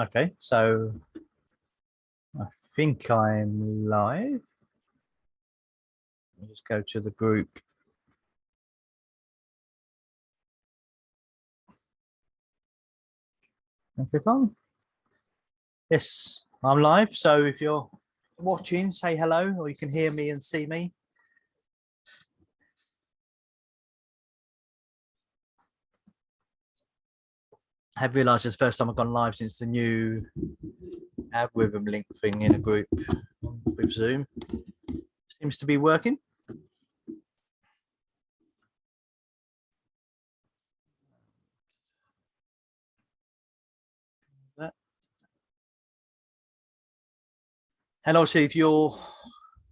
Okay, so I think I'm live. Let me just go to the group. And click on. Yes, I'm live. So if you're watching, say hello, or you can hear me and see me. I have realised it's the first time I've gone live since the new algorithm link thing in a group with Zoom. Seems to be working. And also, if you're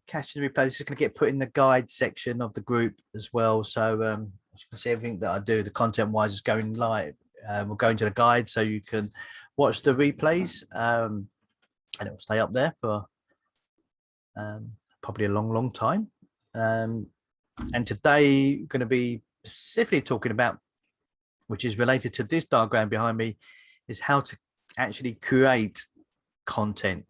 catching the replay, this is going to get put in the guide section of the group as well. So as you can see, everything that I do, the content-wise, is going live. We'll go into the guide so you can watch the replays, and it will stay up there for probably a long, long time. And today, we're going to be specifically talking about, which is related to this diagram behind me, is how to actually create content.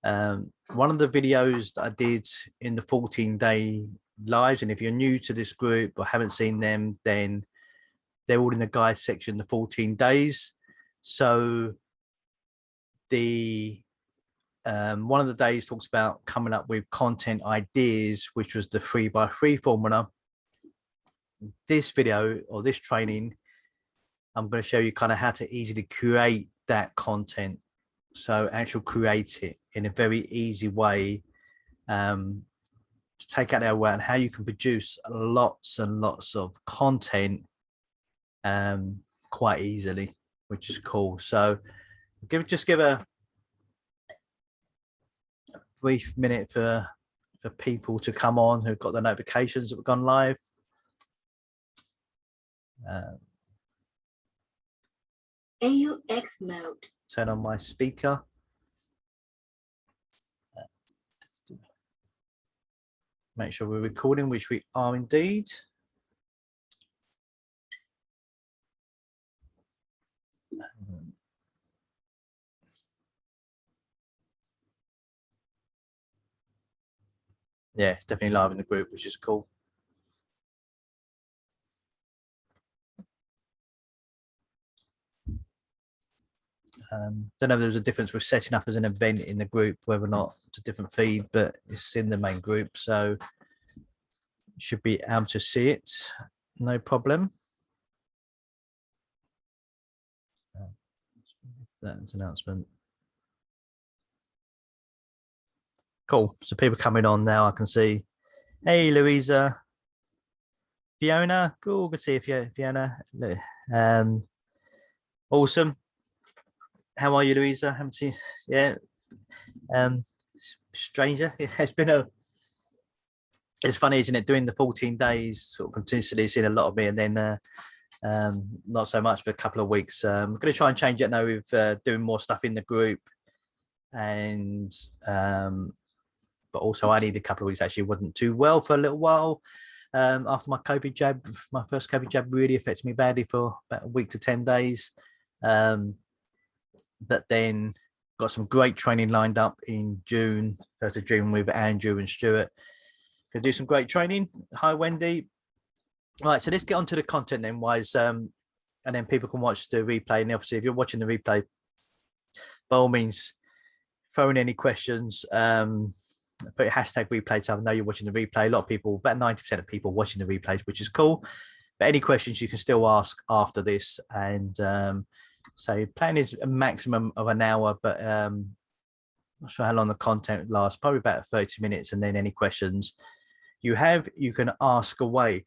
One of the videos that I did in the 14-day lives, and if you're new to this group or haven't seen them, then they're all in the guide section, the 14 days. So the one of the days talks about coming up with content ideas, which was the 3x3 formula. This video or this training, I'm going to show you kind of how to easily create that content. So actually create it in a very easy way, to take out our work, and how you can produce lots and lots of content quite easily, which is cool. So just give a brief minute for people to come on who've got the notifications that we've gone live. AUX mode. Turn on my speaker. Make sure we're recording, which we are indeed. Yeah, it's definitely live in the group, which is cool. Don't know if there's a difference with setting up as an event in the group, whether or not it's a different feed, but it's in the main group, so you should be able to see it, no problem. That's an announcement. Cool. So people coming on now, I can see. Hey, Louisa. Fiona. Cool. Good to see you, Fiona. Awesome. How are you, Louisa? Haven't seen. Yeah. Stranger. It's been a. It's funny, isn't it? Doing the 14 days, sort of continuously seeing a lot of me, and then not so much for a couple of weeks. I'm going to try and change it now with doing more stuff in the group, and but also I need a couple of weeks. Actually, wasn't too well for a little while after my COVID jab. My first COVID jab really affected me badly for about a week to 10 days. But then got some great training lined up in June, 1st of June, with Andrew and Stuart. Gonna do some great training. Hi, Wendy. All right, so let's get on to the content then, wise, and then people can watch the replay. And obviously, if you're watching the replay, by all means, throw in any questions. Put a hashtag replay time. I know you're watching the replay. A lot of people, about 90% of people watching the replays, which is cool. But any questions you can still ask after this. And so plan is a maximum of an hour, but not sure how long the content lasts, probably about 30 minutes. And then any questions you have, you can ask away.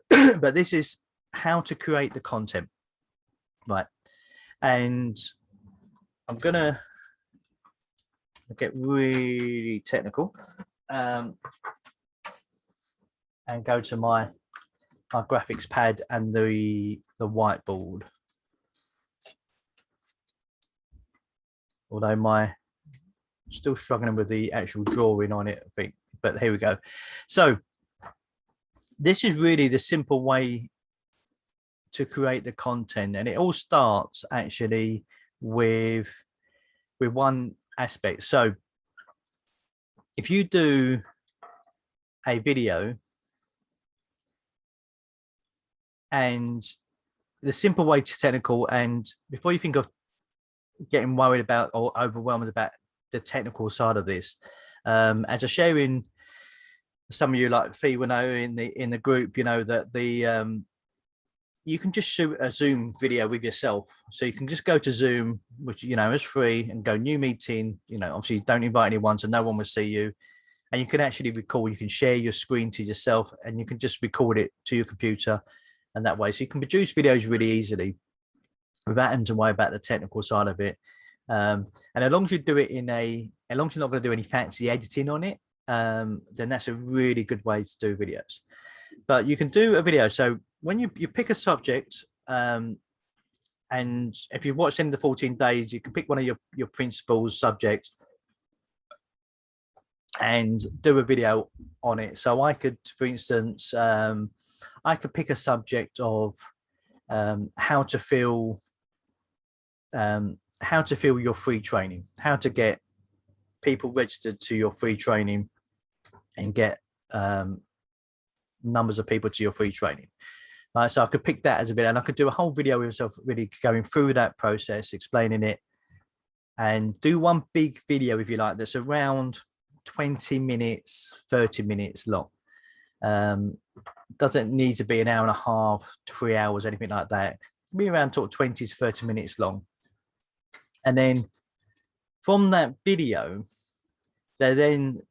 But this is how to create the content, right? And I'm gonna get really technical and go to my graphics pad and the whiteboard. Although still struggling with the actual drawing on it, I think, but here we go. So this is really the simple way to create the content, and it all starts actually with one aspect. So if you do a video, and the simple way to technical, and before you think of getting worried about or overwhelmed about the technical side of this, as I share in some of you, like Fee will know in the group, you know, that you can just shoot a Zoom video with yourself. So you can just go to Zoom, which, you know, is free, and go new meeting. You know, obviously don't invite anyone, so no one will see you. And you can actually record, you can share your screen to yourself, and you can just record it to your computer. And that way, so you can produce videos really easily without having to worry about the technical side of it. And as long as you do it as long as you're not going to do any fancy editing on it, then that's a really good way to do videos. But you can do a video. So when you pick a subject, and if you've watched in the 14 days, you can pick one of your principles subjects and do a video on it. So I could, for instance, I could pick a subject of how to fill your free training, how to get people registered to your free training and get numbers of people to your free training. So I could pick that as a video, and I could do a whole video with myself, really going through that process, explaining it, and do one big video, if you like, that's around 20 minutes, 30 minutes long. Doesn't need to be an hour and a half, 3 hours, anything like that. It'll be around 20 to 30 minutes long. And then from that video, then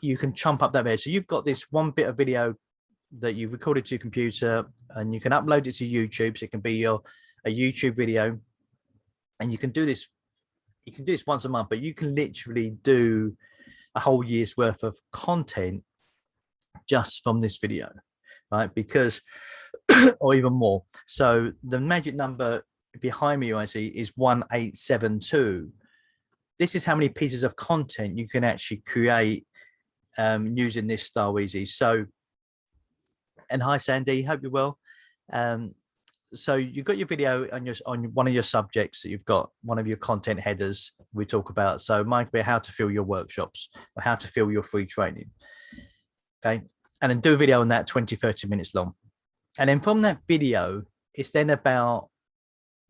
you can chump up that video. So you've got this one bit of video that you've recorded to your computer, and you can upload it to YouTube. So it can be a YouTube video, and you can do this. You can do this once a month, but you can literally do a whole year's worth of content just from this video, right? Because, or even more. So the magic number behind me, I see, is 1872. This is how many pieces of content you can actually create using this StarWheezy. So, and hi Sandy, hope you're well. So you've got your video on one of your subjects that you've got, one of your content headers we talk about. So mine could be how to fill your workshops or how to fill your free training. Okay. And then do a video on that 20, 30 minutes long. And then from that video, it's then about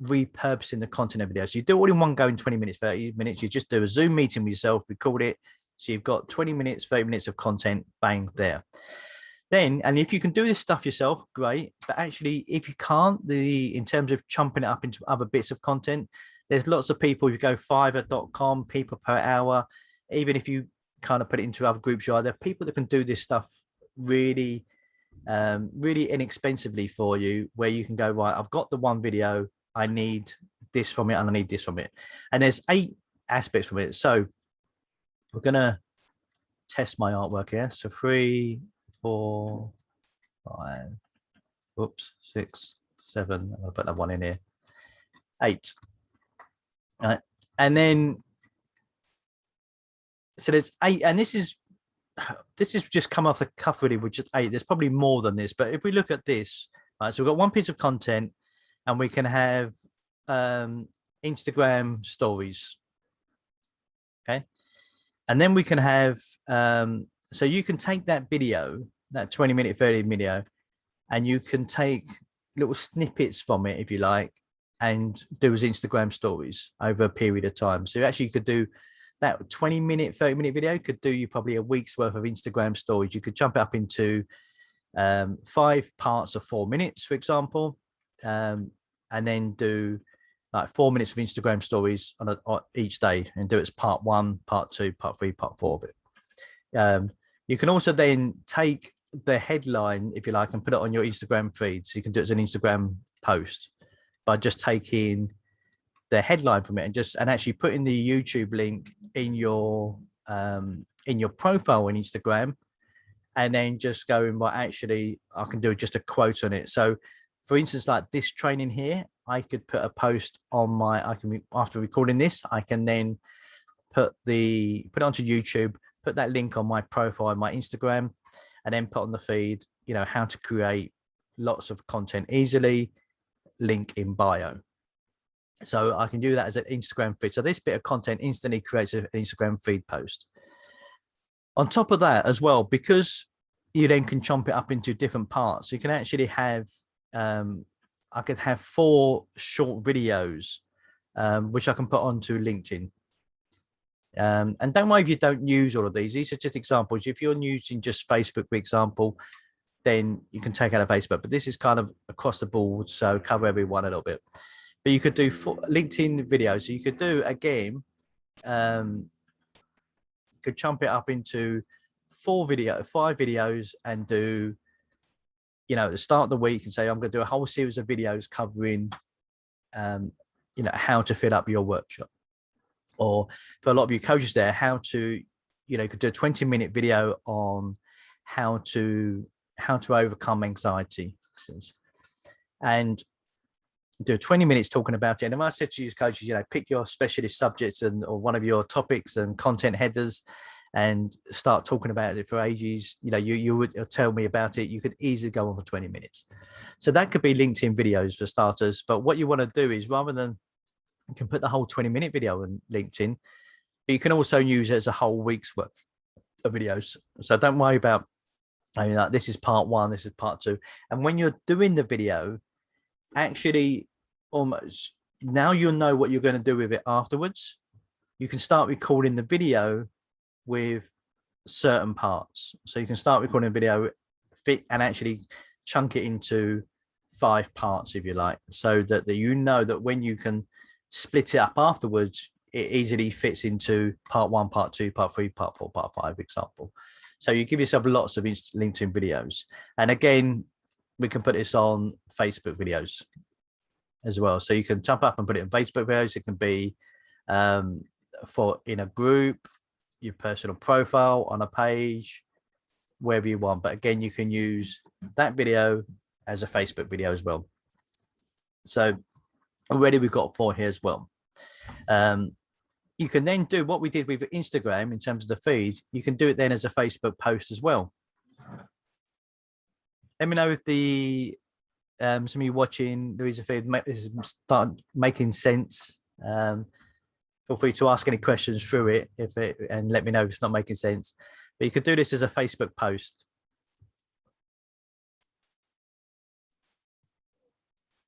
repurposing the content of video. So you do it all in one go in 20 minutes, 30 minutes. You just do a Zoom meeting with yourself, record it. So you've got 20 minutes, 30 minutes of content, bang, there. Then, and if you can do this stuff yourself, great. But actually, if you can't, in terms of chumping it up into other bits of content, there's lots of people. You go Fiverr.com, people per hour. Even if you kind of put it into other groups, there are people that can do this stuff really, really inexpensively for you, where you can go, right, I've got the one video, I need this from it, and I need this from it. And there's 8 aspects from it. So we're gonna test my artwork here. So 3, 4, 5, oops, 6, 7. I'll put that one in here. 8. All right. And then, so there's 8, and this is just come off the cuff really, with just 8. There's probably more than this, but if we look at this, right, so we've got one piece of content, and we can have Instagram stories. Okay. And then we can have So you can take that video, that 20-minute, 30 video, and you can take little snippets from it, if you like, and do as Instagram stories over a period of time. So actually you could do that 20-minute, 30-minute video could do you probably a week's worth of Instagram stories. You could jump it up into 5 parts of 4 minutes, for example, and then do like 4 minutes of Instagram stories on each day, and do it as part 1, part 2, part 3, part 4 of it. You can also then take the headline, if you like, and put it on your Instagram feed. So you can do it as an Instagram post by just taking the headline from it and actually putting the YouTube link in your profile on Instagram, and then just going, well, actually, I can do just a quote on it. So, for instance, like this training here, I could put a post on after recording this, I can then put it onto YouTube, put that link on my profile on my Instagram, and then put on the feed, how to create lots of content easily, link in bio. So I can do that as an Instagram feed. So this bit of content instantly creates an Instagram feed post. On top of that as well, because you then can chomp it up into different parts, you can actually have, I could have 4 short videos, which I can put onto LinkedIn. And don't worry if you don't use all of these. These are just examples. If you're using just Facebook, for example, then you can take out of Facebook. But this is kind of across the board, so cover everyone a little bit. But you could do LinkedIn videos. So you could do, again, could chomp it up into 5 videos, and do, at the start of the week, and say, I'm going to do a whole series of videos covering, how to fill up your workshop. Or for a lot of you coaches there, how to, you could do a 20-minute video on how to overcome anxiety, and do 20 minutes talking about it. And I said to you coaches, pick your specialist subjects or one of your topics and content headers, and start talking about it for ages. You would tell me about it. You could easily go on for 20 minutes. So that could be LinkedIn videos for starters. But what you want to do is, rather than, you can put the whole 20-minute video on LinkedIn, but you can also use it as a whole week's worth of videos. So don't worry about, like, this is part 1, this is part 2. And when you're doing the video, actually, almost now you'll know what you're going to do with it afterwards. You can start recording the video with certain parts. So you can start recording a video, fit, and actually chunk it into 5 parts, if you like, so that that when you can split it up afterwards, it easily fits into part 1, part 2, part 3, part 4, part 5, example. So you give yourself lots of LinkedIn videos. And again, we can put this on Facebook videos as well. So you can jump up and put it in Facebook videos. It can be for in a group, your personal profile, on a page, wherever you want. But again, you can use that video as a Facebook video as well. So already we've got 4 here as well. You can then do what we did with Instagram in terms of the feed. You can do it then as a Facebook post as well. Let me know if some of you watching Louisa feed start making sense. Feel free to ask any questions through it and let me know if it's not making sense. But you could do this as a Facebook post.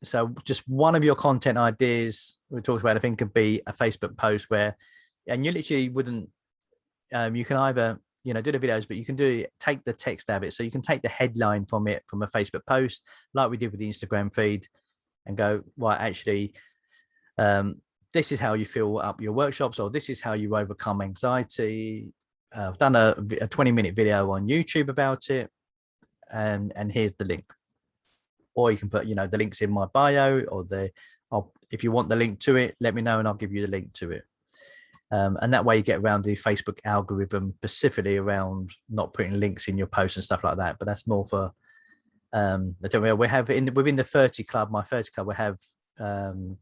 So just one of your content ideas we talked about, I think, could be a Facebook post and you literally wouldn't, you can either, do the videos, but you can take the text out of it. So you can take the headline from a Facebook post, like we did with the Instagram feed, and go, well, actually, this is how you fill up your workshops, or this is how you overcome anxiety. I've done a 20-minute video on YouTube about it, and here's the link. Or you can put, the links in my bio, or if you want the link to it, let me know and I'll give you the link to it. And that way you get around the Facebook algorithm, specifically around not putting links in your posts and stuff like that. But that's more for, we have within the 30 Club, my 30 Club, we have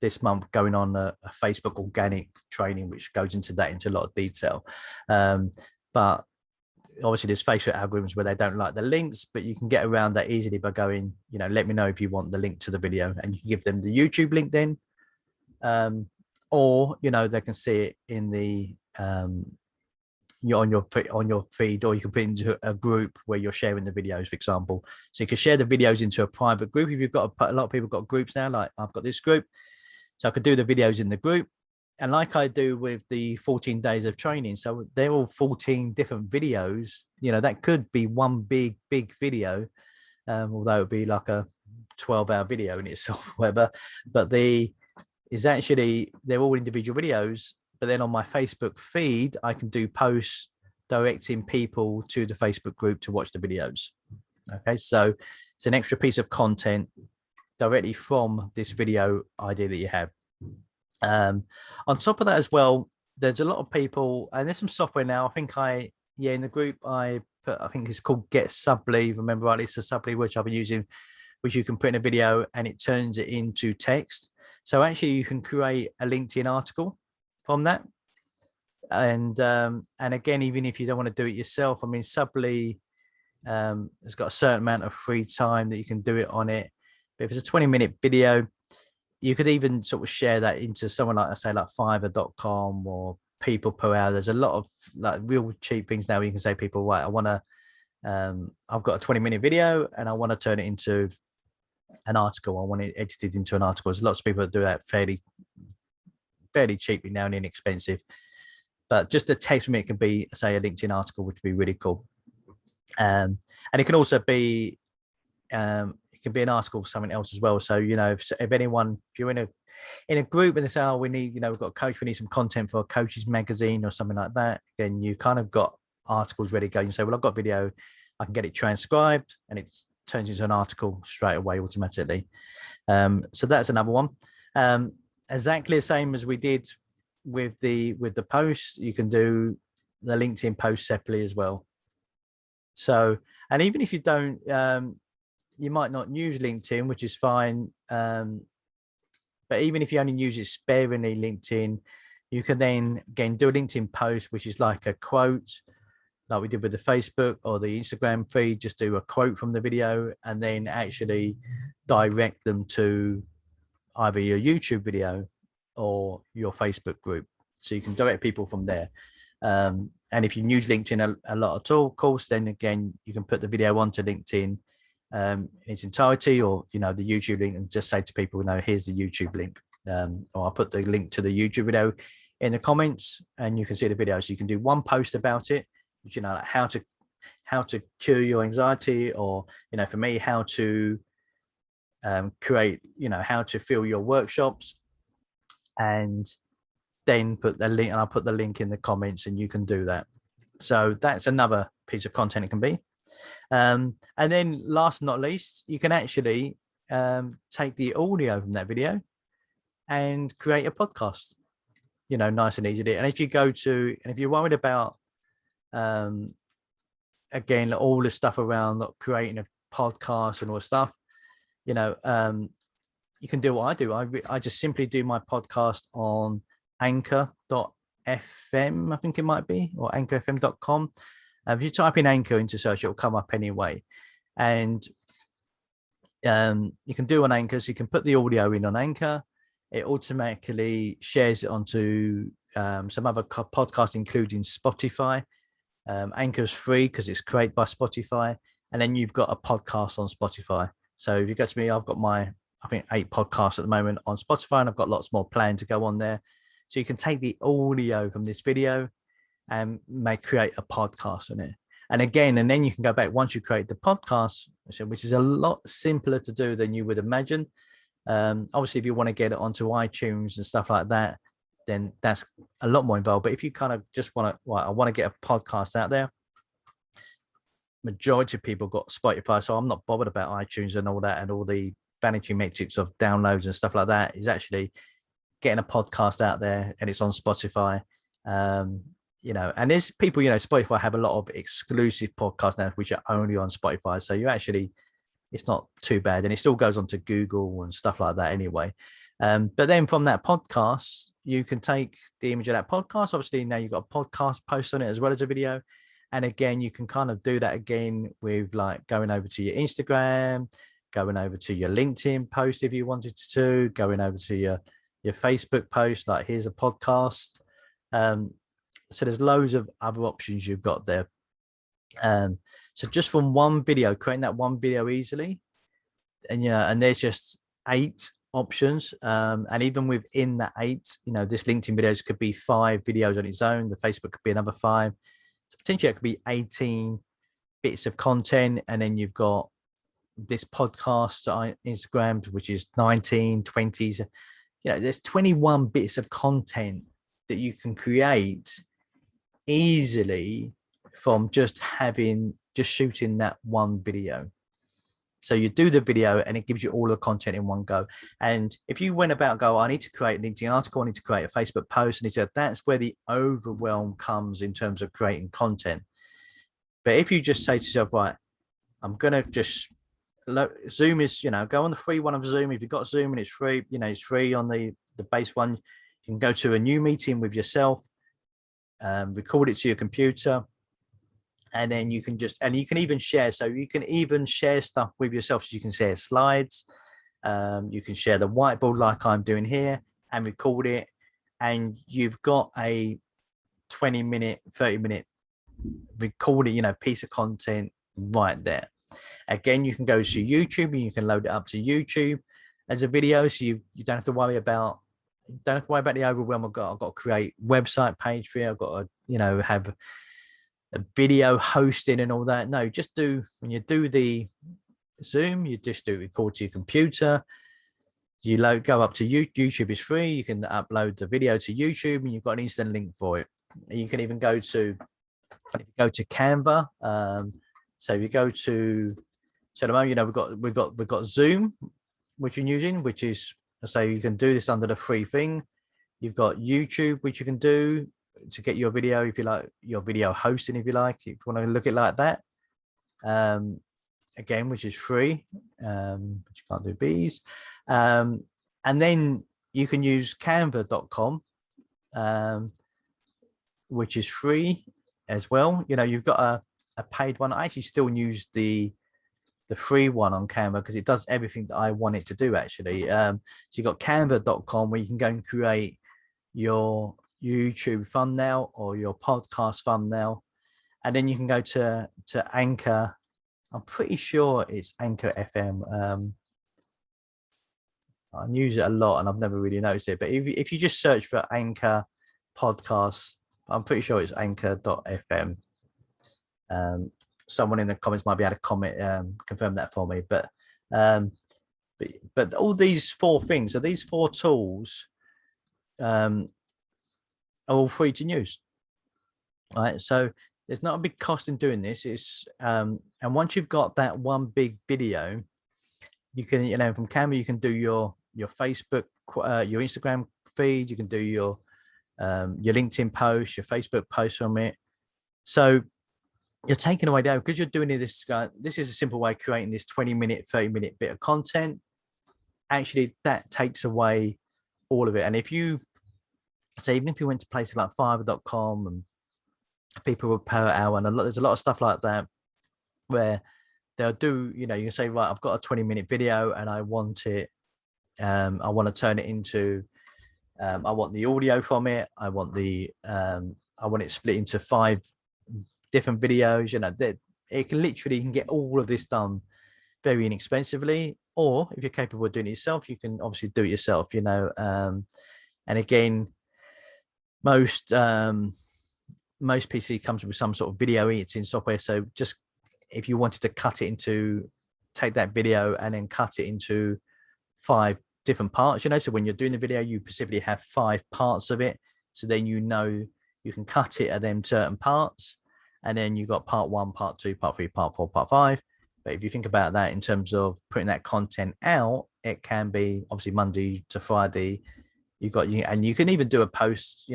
this month going on a Facebook organic training, which goes into a lot of detail. But obviously there's Facebook algorithms where they don't like the links, but you can get around that easily by going, let me know if you want the link to the video, and you can give them the YouTube link then, or they can see it in the on your feed, or you can put it into a group where you're sharing the videos, for example. So you can share the videos into a private group. If you've got a lot of people got groups now, like I've got this group, so I could do the videos in the group, and like I do with the 14 days of training. So they're all 14 different videos. That could be one big video, although it would be like a 12-hour video in itself, whatever. But they're all individual videos. But then on my Facebook feed, I can do posts directing people to the Facebook group to watch the videos. Okay, so it's an extra piece of content directly from this video idea that you have. On top of that as well, there's a lot of people, and there's some software now. I think in the group I think it's called Get Subly. Remember rightly, it's a Subly which I've been using, which you can put in a video and it turns it into text. So actually you can create a LinkedIn article from that. And again, even if you don't want to do it yourself, I mean, Subly has got a certain amount of free time that you can do it on it. But if it's a 20-minute video, you could even sort of share that into someone like, I say, like Fiverr.com or People Per Hour. There's a lot of like real cheap things now where you can say people, right, I want to, I've got a 20-minute video and I want to turn it into an article. I want it edited into an article. There's lots of people that do that fairly cheaply now and inexpensive. But just the text from it can be, say, a LinkedIn article, which would be really cool. And it can also be, it can be an article for something else as well. So, if you're in a group and they say, oh, we need, we've got a coach, we need some content for a coach's magazine or something like that, then you kind of got articles ready to go. You say, well, I've got video, I can get it transcribed and it turns into an article straight away automatically. So that's another one. Exactly the same as we did with the posts, you can do the LinkedIn post separately as well. So, and even if you don't, you might not use LinkedIn, which is fine. But even if you only use it sparingly, LinkedIn, you can then again do a LinkedIn post, which is like a quote, like we did with the Facebook or the Instagram feed. Just do a quote from the video and then actually direct them to either your YouTube video or your Facebook group. So you can direct people from there. And if you use LinkedIn a lot at all, of course, then again, you can put the video onto LinkedIn in its entirety, or, the YouTube link, and just say to people, here's the YouTube link. Or I'll put the link to the YouTube video in the comments and you can see the video. So you can do one post about it, which, like how to cure your anxiety, or, for me, how to create, how to fill your workshops, and then put the link, and I'll put the link in the comments and you can do that. So that's another piece of content it can be. And then last but not least, you can actually take the audio from that video and create a podcast, nice and easy. And if you if you're worried about, again, all the stuff around creating a podcast and all the stuff, you can do what I do. I just simply do my podcast on anchor.fm, I think it might be, or anchorfm.com. If you type in Anchor into search, it'll come up anyway. And you can do on Anchor, so you can put the audio in on Anchor. It automatically shares it onto some other podcasts, including Spotify. Anchor's free because it's created by Spotify. And then you've got a podcast on Spotify. So if you go to me, I've got I think 8 podcasts at the moment on Spotify, and I've got lots more planned to go on there. So you can take the audio from this video and create a podcast on it. And then you can go back once you create the podcast, which is a lot simpler to do than you would imagine. Obviously, if you want to get it onto iTunes and stuff like that, then that's a lot more involved. But if you kind of just want to, I want to get a podcast out there, majority of people got Spotify, so I'm not bothered about iTunes and all that, and all the vanity metrics of downloads and stuff like that. Is actually getting a podcast out there, and it's on Spotify. And there's people, Spotify have a lot of exclusive podcasts now, which are only on Spotify. So it's not too bad. And it still goes on to Google and stuff like that anyway. But then from that podcast, you can take the image of that podcast. Obviously, now you've got a podcast post on it as well as a video. And again, you can kind of do that again with like going over to your Instagram, going over to your LinkedIn post if you wanted to, going over to your Facebook post, like here's a podcast. So there's loads of other options you've got there. So just from one video, creating that one video easily, and and there's just 8 options. And even within that 8, this LinkedIn videos could be 5 videos on its own. The Facebook could be another 5. So potentially it could be 18 bits of content, and then you've got this podcast on Instagram, which is 19, 20s. There's 21 bits of content that you can create easily from just shooting that one video. So you do the video and it gives you all the content in one go. And if you went about I need to create a LinkedIn article, I need to create a Facebook post, and that's where the overwhelm comes in terms of creating content. But if you just say to yourself, right, I'm going to just Zoom is, go on the free one of Zoom. If you've got Zoom and it's free, it's free on the base one. You can go to a new meeting with yourself, record it to your computer, and then you can even share. So you can even share stuff with yourself. So you can share slides. You can share the whiteboard like I'm doing here and record it. And you've got a 20-minute, 30-minute recording, piece of content right there. Again, you can go to YouTube and you can load it up to YouTube as a video. So you don't have to worry about the overwhelm. I've got to create website page for you. I've got to, have a video hosting and all that. No, just when you do the Zoom, you just record to your computer. You go up to YouTube is free. You can upload the video to YouTube and you've got an instant link for it. You can even go to Canva. So if you go to, so at the moment, we've got Zoom, which you're using, which is, so you can do this under the free thing. You've got YouTube, which you can do to get your video, if you like, your video hosting, if you want to look at it like that. Again, which is free, but you can't do bees. And then you can use canva.com, which is free as well. You've got a paid one. I actually still use the free one on Canva because it does everything that I want it to do, actually. So you've got canva.com where you can go and create your YouTube thumbnail or your podcast thumbnail, and then you can go to Anchor. I'm pretty sure it's Anchor FM. I use it a lot and I've never really noticed it, but if you just search for Anchor podcast, I'm pretty sure it's anchor.fm. Someone in the comments might be able to confirm that for me, but all these 4 things, so these 4 tools are all free to use. All right, so there's not a big cost in doing this. It's and once you've got that one big video, you can, from Canva, you can do your Facebook, your Instagram feed, you can do your LinkedIn post, your Facebook post from it. So you're taking away there because you're doing this. This is a simple way of creating this 20-minute, 30-minute bit of content. Actually, that takes away all of it. And if you say, even if you went to places like Fiverr.com and people were per hour, and there's a lot of stuff like that where they'll do, you can say, right, I've got a 20-minute video and I want it, I want to turn it into, I want the audio from it. I want it split into 5 different videos. It can literally, you can get all of this done very inexpensively. Or if you're capable of doing it yourself, you can obviously do it yourself. And again, most PC comes with some sort of video editing software. So just if you wanted to take that video and then cut it into 5 different parts, so when you're doing the video, you specifically have 5 parts of it. So then you can cut it at them certain parts. And then you've got part 1, part 2, part 3, part 4, part 5. But if you think about that in terms of putting that content out, it can be obviously Monday to Friday. And you can even do a post,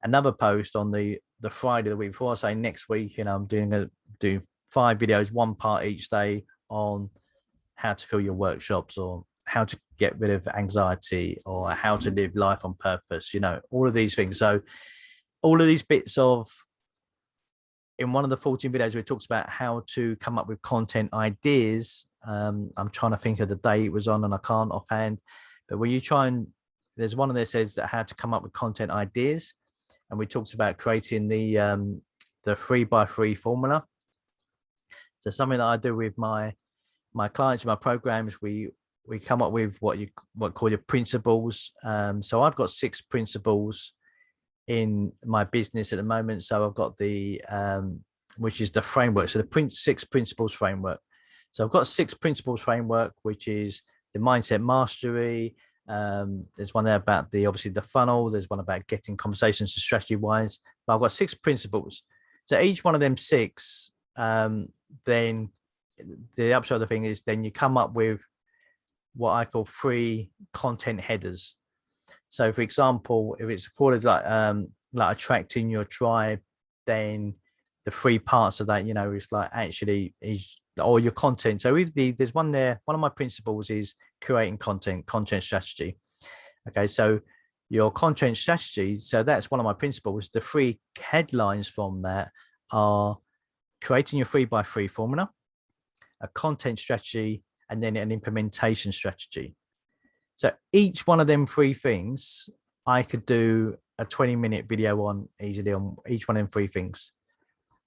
another post on the Friday the week before. Say next week, I'm do 5 videos, 1 part each day on how to fill your workshops, or how to get rid of anxiety, or how to live life on purpose, all of these things. So all of these bits in one of the 14 videos where it talks about how to come up with content ideas. I'm trying to think of the day it was on and I can't offhand, but when you try and, there's one of there says that how to come up with content ideas. and we talked about creating the 3x3 formula. So something that I do with my clients in my programs, we come up with what call your principles. So I've got 6 principles in my business at the moment. So I've got the which is the framework. So the 6 principles framework. So I've got 6 principles framework, which is the mindset mastery. There's one there about obviously the funnel. There's one about getting conversations to strategy wise. But I've got 6 principles. So each one of them 6, then the upside of the thing is then you come up with what I call 3 content headers. So for example, if it's called like attracting your tribe, then the 3 parts of that, is like actually is all your content. So if there's one there, one of my principles is creating content strategy. Okay, so your content strategy, so that's one of my principles. The 3 headlines from that are creating your 3x3 formula, a content strategy, and then an implementation strategy. So each one of them 3 things, I could do a 20-minute video on easily on each one of them 3 things.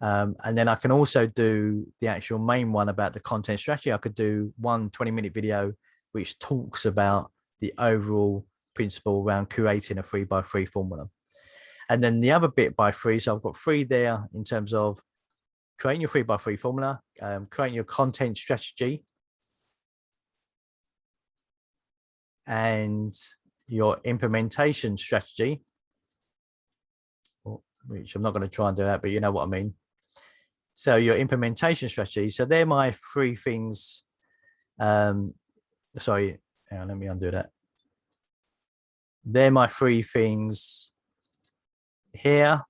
And then I can also do the actual main one about the content strategy. I could do one 20-minute video which talks about the overall principle around creating a 3x3 formula. And then the other bit by 3, so I've got 3 there in terms of creating your 3x3 formula, creating your content strategy, and your implementation strategy, which I'm not going to try and do that, but you know what I mean. So your implementation strategy. So they're my 3 things. Sorry, let me undo that. They're my 3 things here.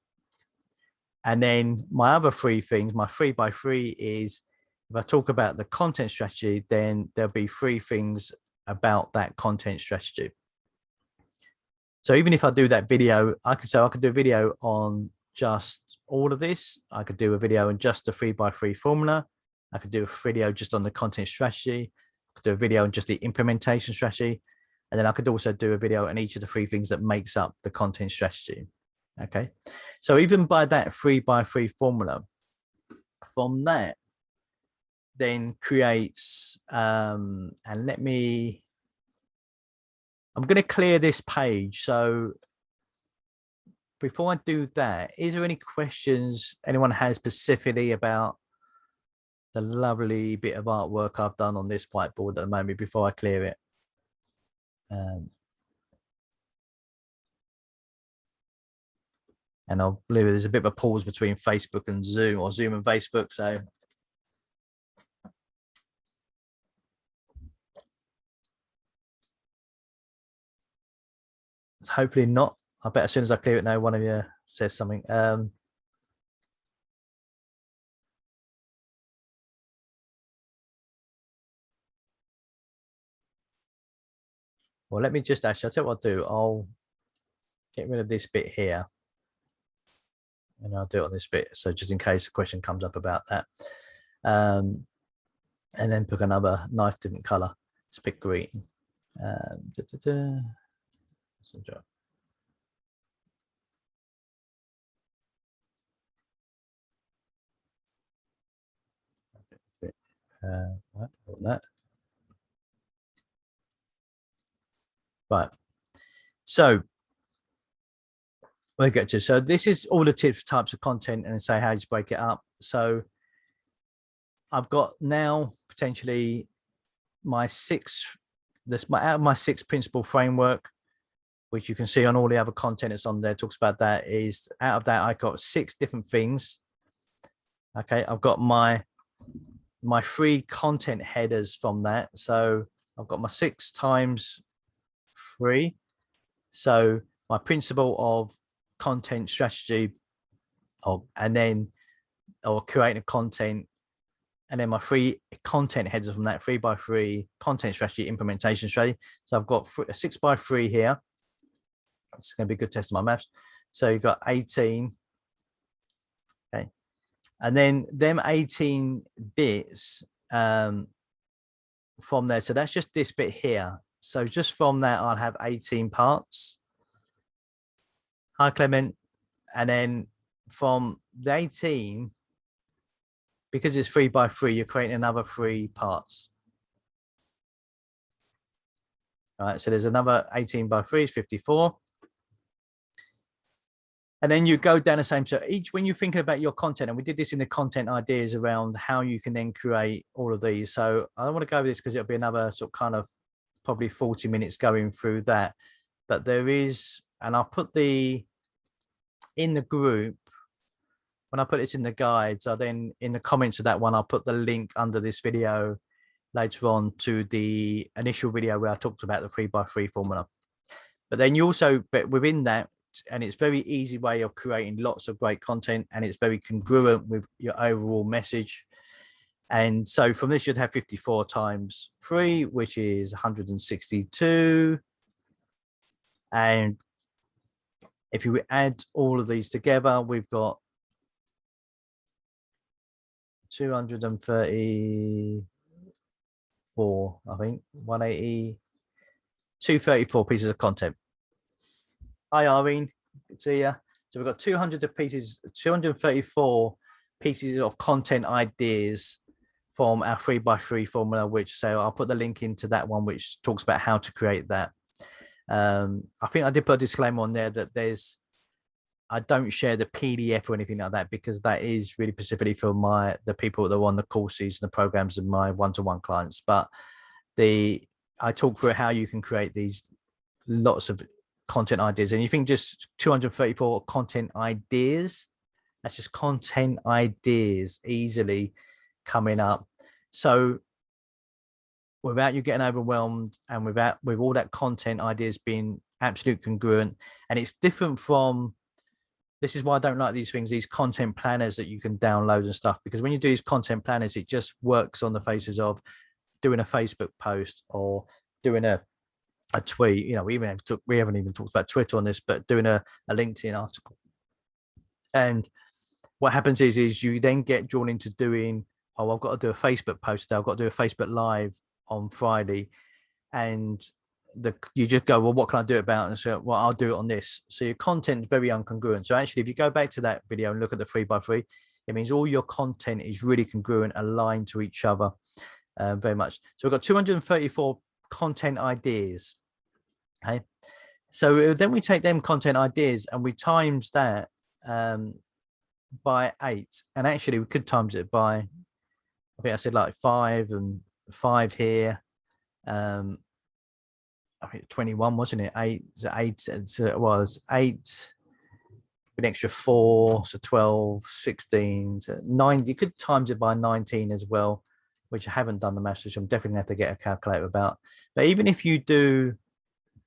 And then my other 3 things, my 3x3 is, if I talk about the content strategy, then there'll be 3 things about that content strategy. So even if I do that video, I could do a video on just all of this. I could do a video on just the 3x3 formula. I could do a video just on the content strategy. I could do a video on just the implementation strategy. And then I could also do a video on each of the 3 things that makes up the content strategy. Okay. So even by that 3x3 formula, from that then creates, and I'm going to clear this page. So before I do that, is there any questions anyone has specifically about the lovely bit of artwork I've done on this whiteboard at the moment before I clear it? And I'll believe there's a bit of a pause between Facebook and Zoom, or Zoom and Facebook. So it's hopefully not. I bet as soon as I clear it now, one of you says something. Well, let me just actually, I'll tell you what I'll do. I'll get rid of this bit here. And I'll do it on this bit. So just in case a question comes up about that. And then pick another nice different color. Let's pick green. That. Right. So we'll get to, so this is all the tips, types of content, and say how you break it up. So I've got now potentially my 6, out of my 6 principle framework, which you can see on all the other content that's on there, talks about that, is out of that I got 6 different things. Okay, I've got my 3 content headers from that. So I've got my 6 times 3. So my principle of content strategy, and then creating content, and then my 3 content headers from that 3x3 content strategy, implementation strategy. So I've got a 6x3 here. It's going to be a good test of my maths. So you've got 18. Okay. And then them 18 bits from there. So that's just this bit here. So just from that, I'll have 18 parts. Hi, Clement. And then from the 18, because it's 3 by 3, you're creating another 3 parts. All right, so there's another 18 by 3 is 54. And then you go down the same. So each, when you're thinking about your content, and we did this in the content ideas around how you can then create all of these. So I don't want to go over this because it'll be another sort of kind of probably 40 minutes going through that. But there is, and I'll put in the group, when I put this in the guides, I then in the comments of that one, I'll put the link under this video later on to the initial video where I talked about the 3 by 3 formula. But then you also, but within that, and it's very easy way of creating lots of great content, and it's very congruent with your overall message. And so from this, you'd have 54 times 3, which is 162. And if you add all of these together, we've got 234, I think, 180, 234 pieces of content. Hi, Irene. Good to see you. So we've got 234 pieces of content ideas from our 3 by 3 formula, which, so I'll put the link into that one, which talks about how to create that. I think I did put a disclaimer on there that I don't share the PDF or anything like that, because that is really specifically for the people that are on the courses and the programs and my one-to-one clients. But I talk through how you can create these lots of content ideas, and you think just 234 content ideas, that's just content ideas easily coming up. So without you getting overwhelmed, and with all that content ideas being absolute congruent, and it's different from, this is why I don't like these things, these content planners that you can download and stuff, because when you do these content planners, it just works on the faces of doing a Facebook post or doing a tweet. You know, we haven't even talked about Twitter on this, but doing a LinkedIn article. And what happens is you then get drawn into doing, oh, I've got to do a Facebook post, I've got to do a Facebook Live on Friday, and you just go, well, what can I do about it? And so, well, I'll do it on this. So your content is very incongruent. So actually, if you go back to that video and look at the 3 by 3, it means all your content is really congruent, aligned to each other very much. So we've got 234 content ideas. Okay. So then we take them content ideas and we times that by 8. And actually we could times it by, I think I said like 5 and 5 here. I think 21, wasn't it? 8, so 8, so it was 8, an extra 4, so 12, 16, so 9. You could times it by 19 as well, which I haven't done the maths, which I'm definitely have to get a calculator about. But even if you do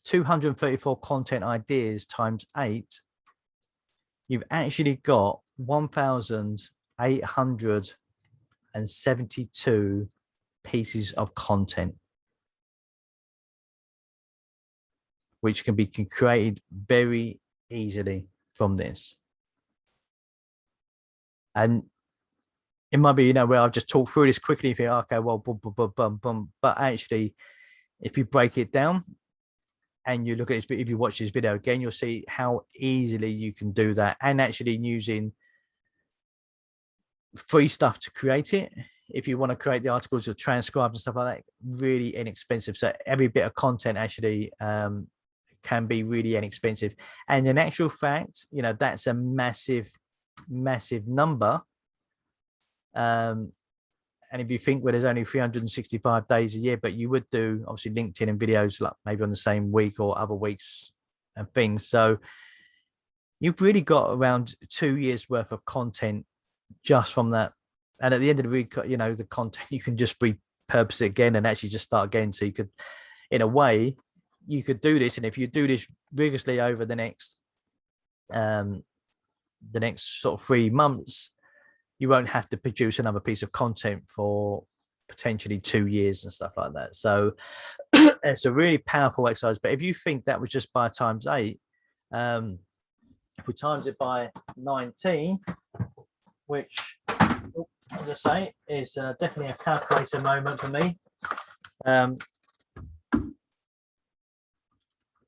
234 content ideas times 8, you've actually got 1,872 pieces of content, which can be created very easily from this. And it might be, you know, where I've just talked through this quickly, if you think, okay, well, boom, boom, boom, boom, boom. But actually, if you break it down and you look at this, if you watch this video again, you'll see how easily you can do that, and actually using free stuff to create it. If you want to create the articles or transcribe and stuff like that, really inexpensive. So every bit of content actually can be really inexpensive. And in actual fact, you know, that's a massive, massive number. And if you think, well, there's only 365 days a year, but you would do obviously LinkedIn and videos like maybe on the same week or other weeks and things. So you've really got around 2 years worth of content just from that. And at the end of the week, you know, the content, you can just repurpose it again and actually just start again. So you could, in a way, you could do this. And if you do this rigorously over the next sort of 3 months, you won't have to produce another piece of content for potentially 2 years and stuff like that. So it's a really powerful exercise. But if you think that was just by times 8, if we times it by 19, which, as I say, is definitely a calculator moment for me.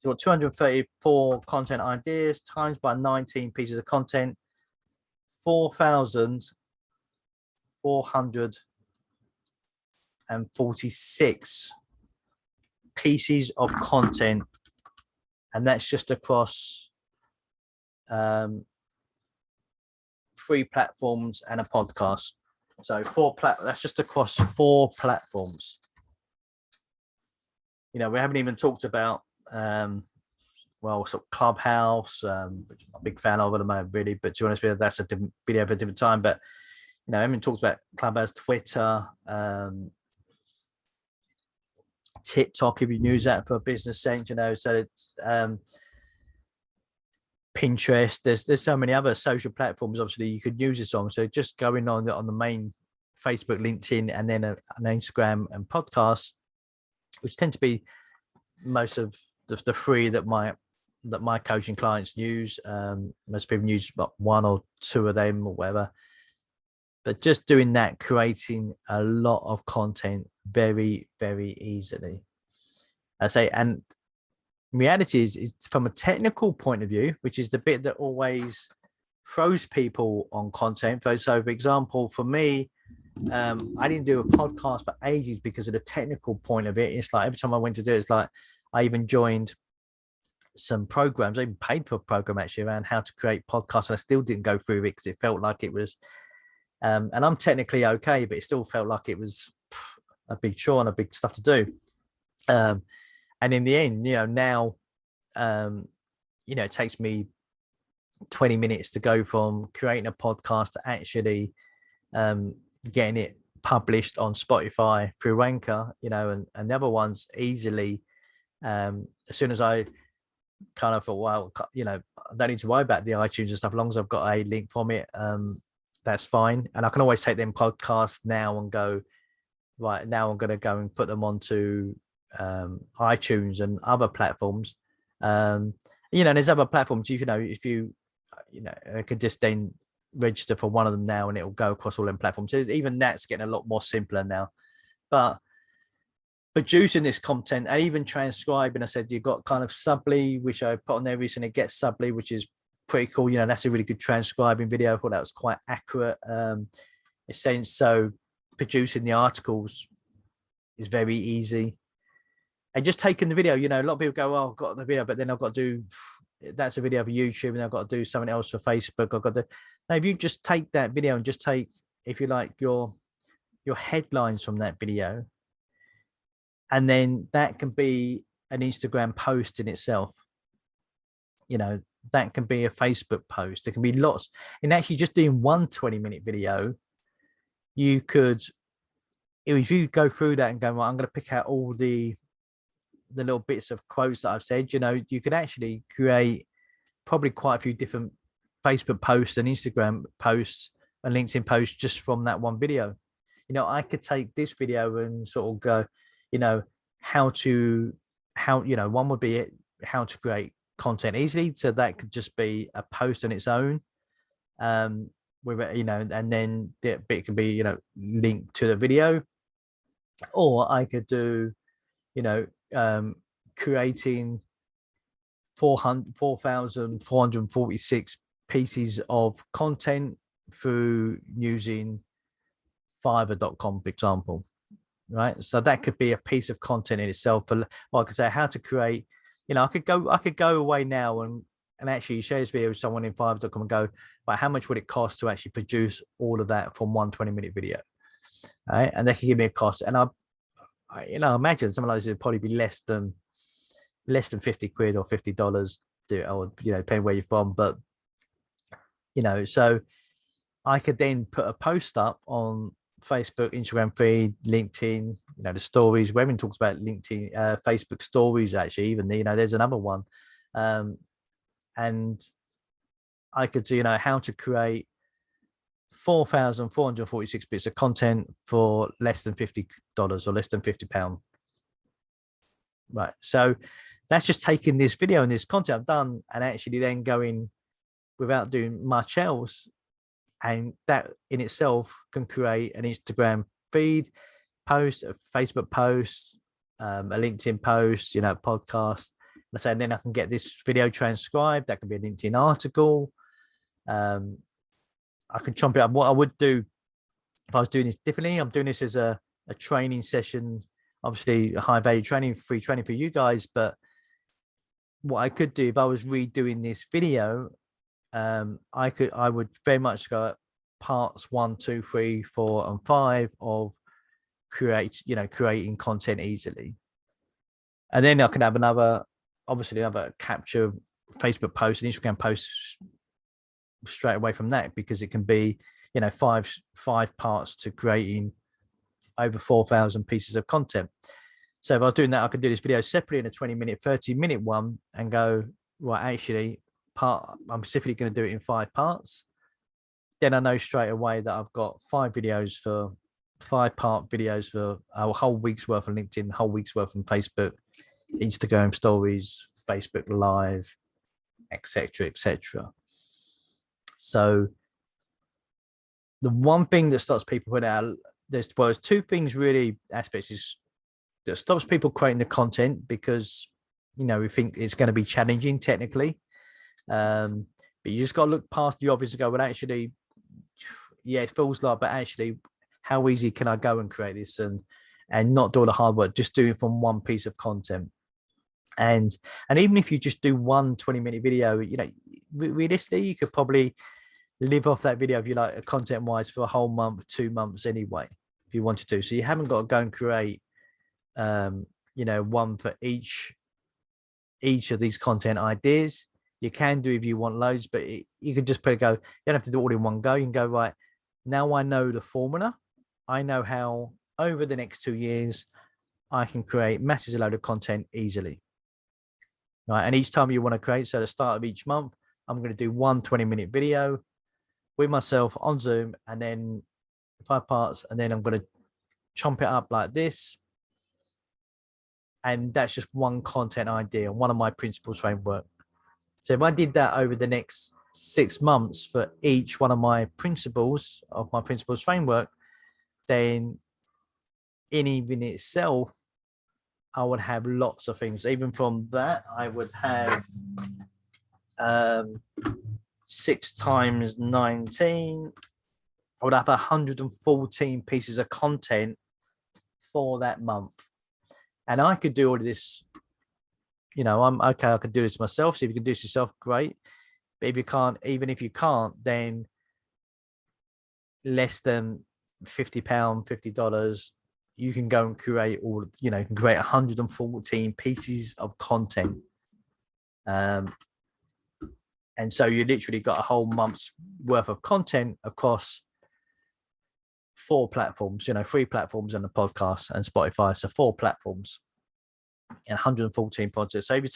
So you've got 234 content ideas times by 19 pieces of content, 4,446 pieces of content, and that's just across 3 platforms and a podcast. So that's just across 4 platforms. You know, we haven't even talked about sort of Clubhouse, which I'm a big fan of at the moment, really. But to be honest with you, that's a different video for a different time. But you know, I haven't talked about Clubhouse, Twitter, TikTok, if you use that for a business sense, you know. So it's Pinterest. There's so many other social platforms. Obviously, you could use this on. So just going on the main Facebook, LinkedIn, and then an Instagram and podcast, which tend to be most of the 3 that my coaching clients use. Most people use about 1 or 2 of them or whatever. But just doing that, creating a lot of content very, very easily. I say, and reality is from a technical point of view, which is the bit that always throws people on content. So, for example, for me, I didn't do a podcast for ages because of the technical point of it. It's like every time I went to do it, it's like I even joined some programs. I even paid for a program actually around how to create podcasts. And I still didn't go through it because it felt like it was, and I'm technically okay, but it still felt like it was a big chore and a big stuff to do. And in the end, you know, now, you know, it takes me 20 minutes to go from creating a podcast to actually getting it published on Spotify through Anchor, you know, and the other ones easily. As soon as I kind of thought, well, you know, I don't need to worry about the iTunes and stuff. As long as I've got a link from it, that's fine. And I can always take them podcasts now and go, right, now I'm going to go and put them onto iTunes and other platforms. You know, there's other platforms, you know, if you know, I could just then register for one of them now and it'll go across all them platforms. So even that's getting a lot more simpler now. But producing this content and even transcribing, I said you've got kind of Subly, which I put on there recently, Get Subly, which is pretty cool. You know, that's a really good transcribing video. I thought that was quite accurate. It's saying, so producing the articles is very easy. And just taking the video, you know, a lot of people go, oh, I've got the video, but then I've got to do, that's a video for YouTube and I've got to do something else for Facebook. I've got to, now if you just take that video and just take, if you like, your headlines from that video, and then that can be an Instagram post in itself. You know, that can be a Facebook post. There can be lots. And actually just doing one 20-minute video, you could, if you go through that and go, well, I'm going to pick out all the little bits of quotes that I've said, you know, you could actually create probably quite a few different Facebook posts and Instagram posts and LinkedIn posts just from that one video. You know, I could take this video and sort of go, you know, how, you know, one would be how to create content easily. So that could just be a post on its own. With, you know, and then the bit can be, you know, linked to the video. Or I could do, you know, creating 4,446 pieces of content through using Fiverr.com, for example, right? So that could be a piece of content in itself. But well, I could say how to create, you know, I could go away now and actually share this video with someone in Fiverr.com and go, well, how much would it cost to actually produce all of that from one 20-minute video? Right. And they can give me a cost. And I you know, imagine something like this would probably be less than 50 quid or $50, or, you know, depending where you're from. But, you know, so I could then put a post up on Facebook, Instagram feed, LinkedIn, you know, the stories. We haven't talked about LinkedIn, Facebook stories, actually, even, you know, there's another one. And I could do, you know, how to create 4,446 bits of content for less than $50 or less than £50. Right. So that's just taking this video and this content I've done and actually then going without doing much else. And that in itself can create an Instagram feed post, a Facebook post, a LinkedIn post, you know, podcast. let's say, and then I can get this video transcribed. That can be a LinkedIn article. I can chomp it up. What I would do if I was doing this differently, I'm doing this as a training session, obviously a high value training, free training for you guys. But what I could do if I was redoing this video, I would very much go at parts 1, 2, 3, 4, and 5 of creating content easily. And then I can have another capture Facebook post and Instagram post straight away from that, because it can be, five parts to creating over 4,000 pieces of content. So if I was doing that, I could do this video separately in a 20-minute, 30-minute one and go, right, actually, I'm specifically going to do it in 5 parts. Then I know straight away that I've got 5 5-part videos for a whole week's worth of LinkedIn, a whole week's worth on Facebook, Instagram stories, Facebook Live, etc., etc. So the one thing that stops people putting out, there's 2 things really aspects is that stops people creating the content, because we think it's going to be challenging technically, but you just got to look past the obvious and go, well, actually, yeah, it feels like, but actually, how easy can I go and create this and not do all the hard work, just do it from one piece of content. And even if you just do one 20-minute video, realistically, you could probably live off that video if you like, content wise, for a whole month, 2 months anyway, if you wanted to. So you haven't got to go and create one for each of these content ideas. You can do if you want loads, but you can just go. You don't have to do it all in one go. You can go, right, now I know the formula. I know how over the next 2 years I can create masses of load of content easily. Right. And each time you want to create, so at the start of each month, I'm going to do one 20-minute video with myself on Zoom, and then 5 parts, and then I'm going to chomp it up like this. And that's just one content idea, one of my principles framework. So if I did that over the next 6 months for each one of my principles of my principles framework, then in itself, I would have lots of things. Even from that, I would have 6 times 19. I would have 114 pieces of content for that month. And I could do all of this, I'm okay, I could do this myself. So if you can do this yourself, great. But if you can't, even if you can't, then less than £50, $50, you can go and create you can create 114 pieces of content. And so you literally got a whole month's worth of content across 4 platforms, 3 platforms and the podcast and Spotify. So 4 platforms and 114 content. So if you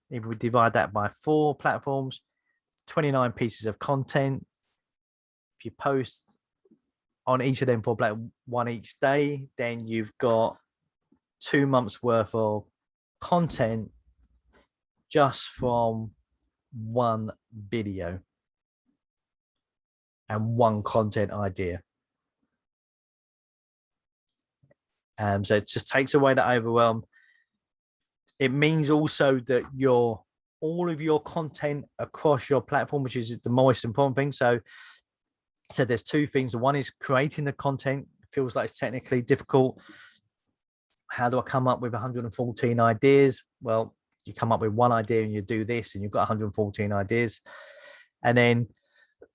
if we divide that by 4 platforms, 29 pieces of content. If you post on each of them for one each day, then you've got 2 months worth of content just from one video and one content idea. So it just takes away the overwhelm. It means also that all of your content across your platform, which is the most important thing. So there's 2 things. One is creating the content. It feels like it's technically difficult. How do I come up with 114 ideas? Well, you come up with one idea and you do this, and you've got 114 ideas. And then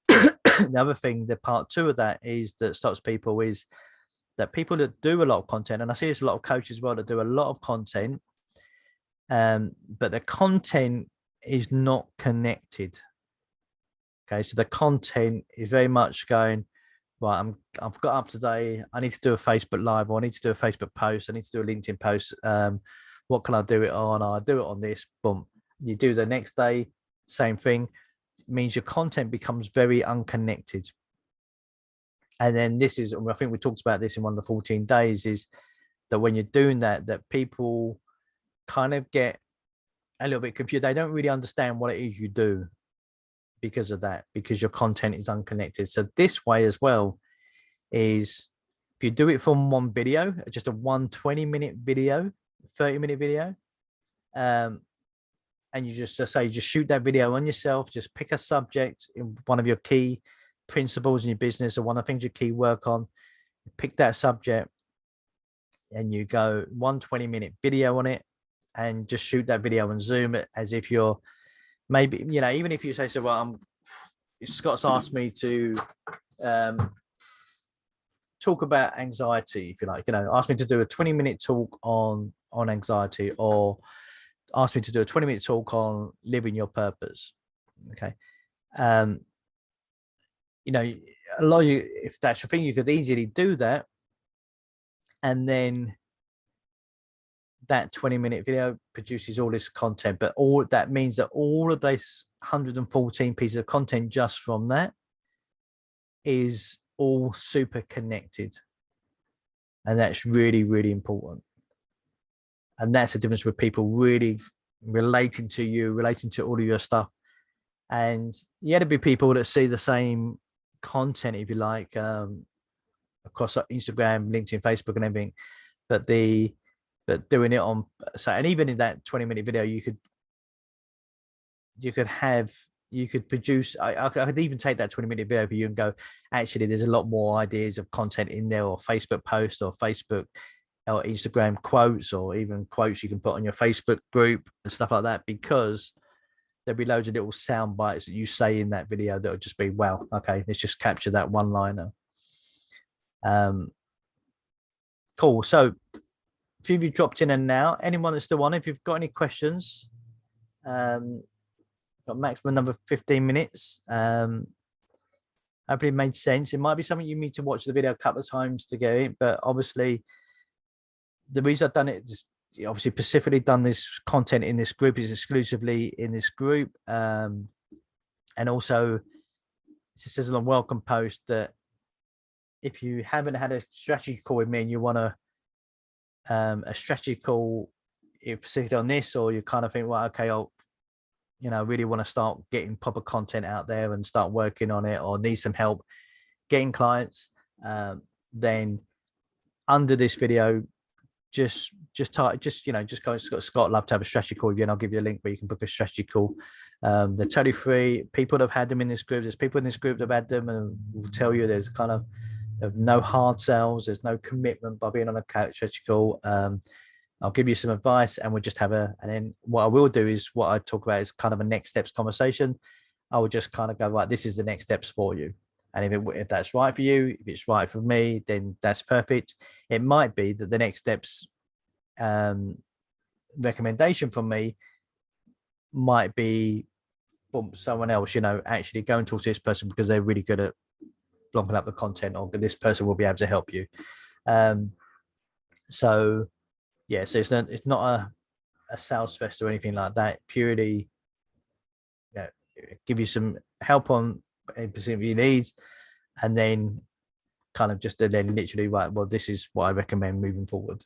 the other thing, the part 2 of that is that stops people is that people that do a lot of content, and I see there's a lot of coaches as well that do a lot of content, but the content is not connected. Okay, so the content is very much going, right, I've got up today, I need to do a Facebook Live, or I need to do a Facebook post, I need to do a LinkedIn post. What can I do it on? I'll do it on this. Boom. You do the next day, same thing. It means your content becomes very unconnected. And then this is, I think we talked about this in one of the 14 days, is that when you're doing that people kind of get a little bit confused. They don't really understand what it is you do because of that, because your content is unconnected. So this way as well is, if you do it from one video, just a 1 20-minute video, 30-minute video, and you just say, just shoot that video on yourself. Just pick a subject in one of your key principles in your business or one of the things you key work on. Pick that subject and you go 1 20-minute video on it and just shoot that video and zoom it as if you're maybe, you know, even if you say, so, well, Scott's asked me to talk about anxiety, if you like, you know, ask me to do a 20-minute talk on anxiety, or ask me to do a 20-minute talk on living your purpose. Okay. You know, a lot of you, if that's your thing, you could easily do that. And then that 20-minute video produces all this content, but all that means that all of those 114 pieces of content just from that is all super connected. And that's really, really important. And that's the difference with people really relating to you, relating to all of your stuff. And you had to be people that see the same content, if you like, across Instagram, LinkedIn, Facebook, and everything. But doing it on, so, and even in that 20-minute video, you could produce, I could even take that 20-minute video for you and go, actually, there's a lot more ideas of content in there, or Facebook post, or Facebook or Instagram quotes, or even quotes you can put on your Facebook group and stuff like that, because there'll be loads of little sound bites that you say in that video that will just be, wow, okay, let's just capture that one liner. Cool. So a few of you dropped in and now. Anyone that's still on, if you've got any questions, got maximum number of 15 minutes. Hopefully it made sense. It might be something you need to watch the video a couple of times to get it, but obviously the reason I've done it is obviously specifically done this content in this group is exclusively in this group. And also it says on a welcome post that if you haven't had a strategy call with me and you want a strategy call specifically on this, or you kind of think, well, okay, I'll, you know, really want to start getting proper content out there and start working on it, or need some help getting clients, then under this video, just go, Scott, love to have a strategy call with you, and I'll give you a link where you can book a strategy call. They're totally free. People that have had them in this group, there's people in this group that have had them and will tell you there's kind of no hard sales, there's no commitment by being on a strategy call. I'll give you some advice and we'll just have and then what I will do is, what I talk about is kind of a next steps conversation. I will just kind of go, right, this is the next steps for you. And if that's right for you, if it's right for me, then that's perfect. It might be that the next steps recommendation from me might be someone else, you know, actually go and talk to this person because they're really good at blocking up the content, or this person will be able to help you. So yeah, so it's not a sales fest or anything like that. Purely, you know, give you some help on specific needs, and then kind of just then literally, right, well, this is what I recommend moving forward.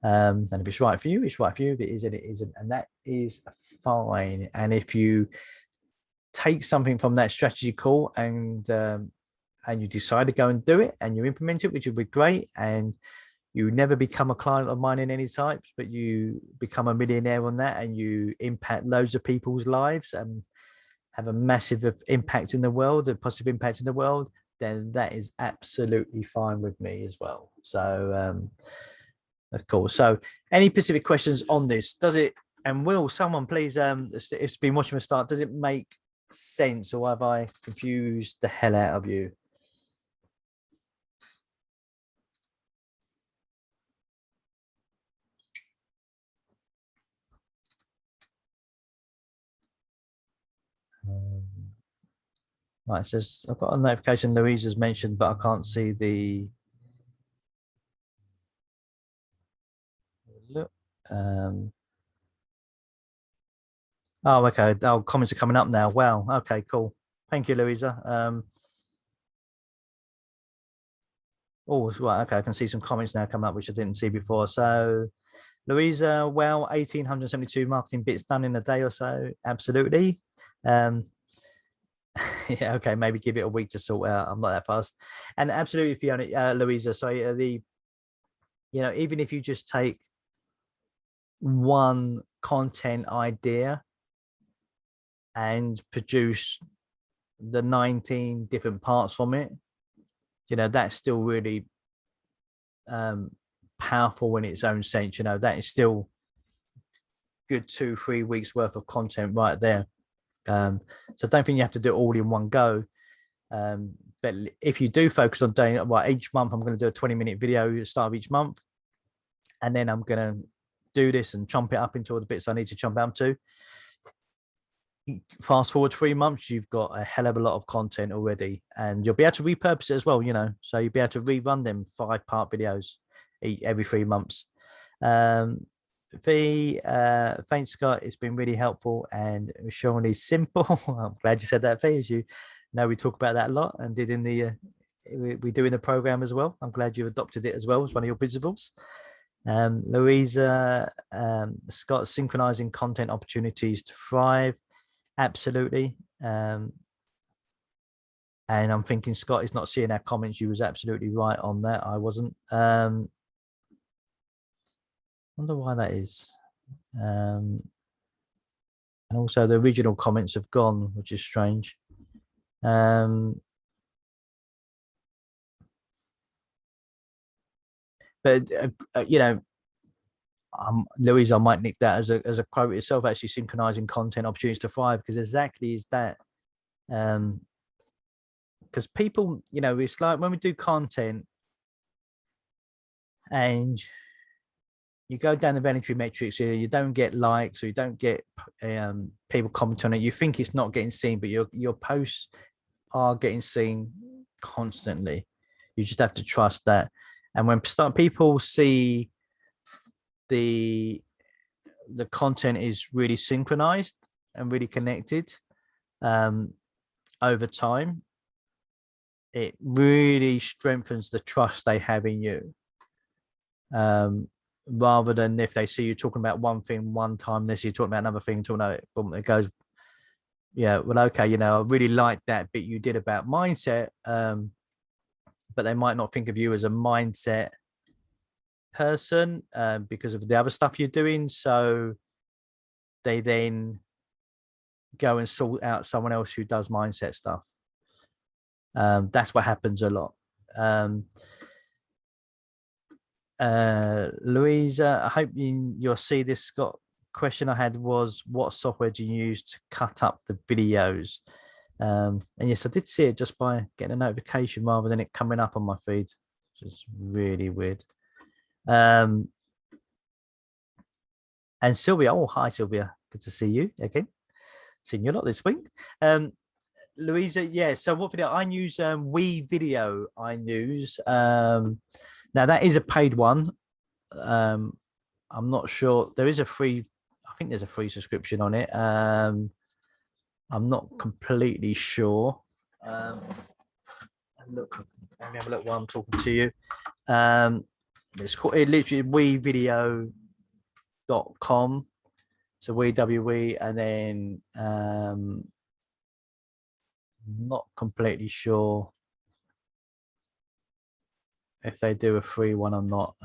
And if it's right for you, it's right for you. If it isn't, it isn't, and that is fine. And if you take something from that strategy call and you decide to go and do it and you implement it, which would be great, and you never become a client of mine in any types, but you become a millionaire on that, and you impact loads of people's lives and have a massive impact in the world, a positive impact in the world, then that is absolutely fine with me as well. So of course. So any specific questions on this? Does it, and will someone please, it's been watching from the start, does it make sense, or have I confused the hell out of you? Right, it says I've got a notification Louise has mentioned, but I can't see the look. Oh, okay. Oh, comments are coming up now. Wow. Okay, cool. Thank you, Louisa. Oh, right. Okay, I can see some comments now come up, which I didn't see before. So, Louisa, well, 1,872 marketing bits done in a day or so. Absolutely. Yeah, okay, maybe give it a week to sort out. I'm not that fast. And absolutely, Fiona, Louisa, sorry, you know, even if you just take one content idea and produce the 19 different parts from it, that's still really powerful in its own sense. That is still good 2-3 weeks worth of content right there. So I don't think you have to do it all in one go. But if you do focus on doing it, each month I'm going to do a 20-minute video at the start of each month, and then I'm going to do this and chomp it up into all the bits I need to chomp out to. Fast forward 3 months, you've got a hell of a lot of content already, and you'll be able to repurpose it as well. So you'll be able to rerun them 5-part videos every 3 months. Thanks, Scott. It's been really helpful and showingly simple. I'm glad you said that, Fee. As you know, we talk about that a lot and did in the we do in the program as well. I'm glad you've adopted it as well as one of your principles. Louisa, Scott, synchronizing content opportunities to thrive. Absolutely. And I'm thinking Scott is not seeing our comments. You was absolutely right on that. I wasn't. Wonder why that is. And also the original comments have gone, which is strange. But Louise, I might nick that as a quote itself. Actually, synchronizing content opportunities to thrive, because exactly is that. Because people, it's like when we do content and you go down the vanity metrics here, you don't get likes or you don't get people comment on it. You think it's not getting seen, but your posts are getting seen constantly. You just have to trust that. And when people see the content is really synchronized and really connected over time, it really strengthens the trust they have in you. Rather than if they see you talking about one thing one time, they see you talking about another thing, talking about it, boom, it goes, yeah, well, okay, I really like that bit you did about mindset, but they might not think of you as a mindset person because of the other stuff you're doing. So they then go and sort out someone else who does mindset stuff. That's what happens a lot. Louisa, I hope you'll see this. Scott, question I had was, what software do you use to cut up the videos? And yes, I did see it just by getting a notification rather than it coming up on my feed, which is really weird. And Sylvia, oh, hi, Sylvia. Good to see you again. Seen you a lot this week. Louisa, yeah, so what video? I use WeVideo, now that is a paid one. I'm not sure. There is a free, I think there's a free subscription on it. I'm not completely sure. Look, let me have a look while I'm talking to you. It's called literally wevideo.com. So WE, and then not completely sure if they do a free one or not.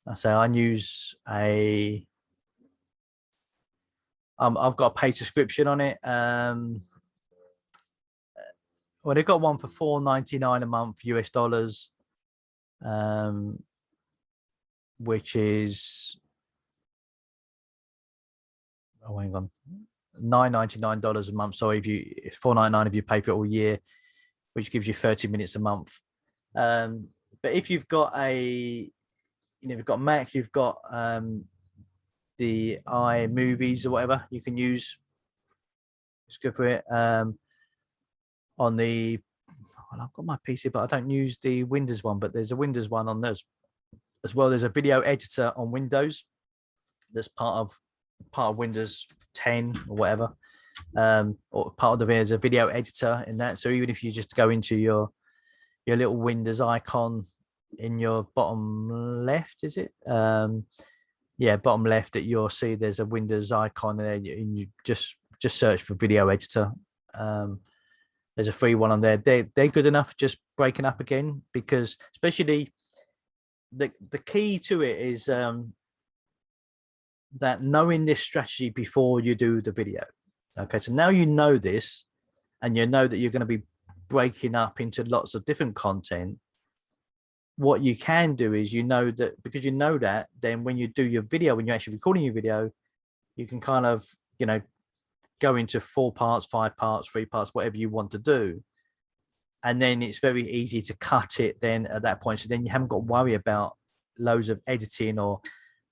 I say I use I've got a paid subscription on it. Well, they've got one for $4.99 a month US dollars, which is, oh, hang on, $9.99 a month. So it's $4.99 if you pay for it all year, which gives you 30 minutes a month. But if you've got you've got Mac, you've got the iMovies or whatever, you can use. It's good for it. On the, well, I've got my PC, but I don't use the Windows one. But there's a Windows one on those as well. There's a video editor on Windows that's part of Windows 10 or whatever, or part of there's a video editor in that. So even if you just go into your little Windows icon in your bottom left, is it? Yeah, bottom left, that you'll see there's a Windows icon there, and you just search for video editor. There's a free one on there. They're good enough, just breaking up again, because especially the key to it is that knowing this strategy before you do the video. Okay, so now you know this, and you know that you're going to be breaking up into lots of different content. What you can do is, you know that, because you know that, then when you do your video, when you're actually recording your video, you can kind of, you know, go into 4 parts, 5 parts, 3 parts, whatever you want to do. And then it's very easy to cut it then at that point. So then you haven't got to worry about loads of editing, or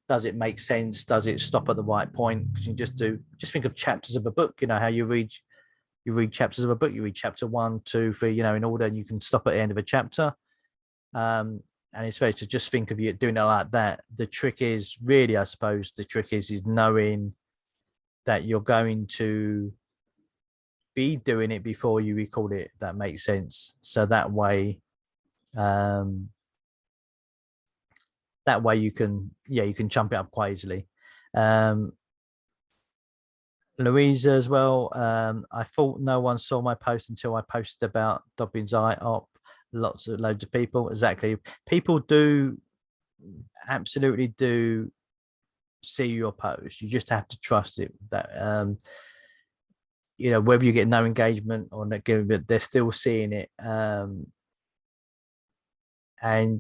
does it make sense? Does it stop at the right point? Because you just think of chapters of a book, you know, how you read chapters of a book, you read chapter 1, 2, 3, you know, in order, and you can stop at the end of a chapter. And it's very to just think of you doing it like that. The trick is really, I suppose, is knowing that you're going to be doing it before you record it. That makes sense. So that way you can, you can jump it up quite easily. Louisa as well. I thought no one saw my post until I posted about Dobbins IOP. Loads of people. Exactly. People do absolutely do see your post. You just have to trust it that you know, whether you get no engagement or not, but they're still seeing it. And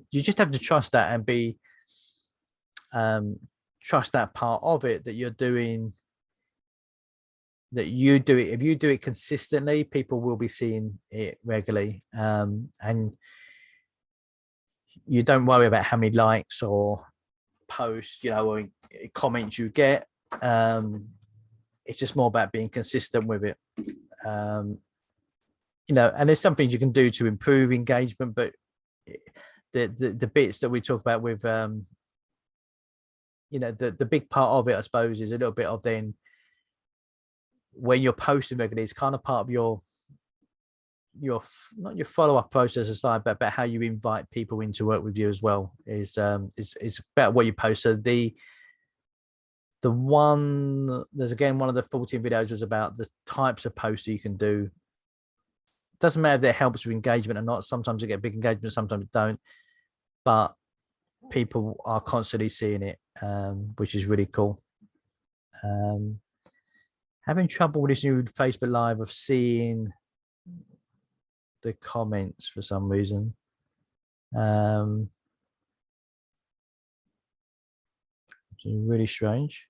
you just have to trust that, and be trust that part of it, that you're doing, that you do it. If you do it consistently, people will be seeing it regularly. And you don't worry about how many likes or posts, you know, or comments you get. It's just more about being consistent with it. You know, and there's some things you can do to improve engagement, but the bits that we talk about with you know, the big part of it, I suppose, is a little bit of then when you're posting regularly, it's kind of part of your not your follow-up process aside, but about how you invite people in to work with you as well. Is about what you post. So the one, there's again, one of the 14 videos was about the types of posts you can do. Doesn't matter if that helps with engagement or not. Sometimes you get big engagement, sometimes you don't, but people are constantly seeing it, which is really cool. Having trouble with this new Facebook Live of seeing the comments for some reason. Which is really strange.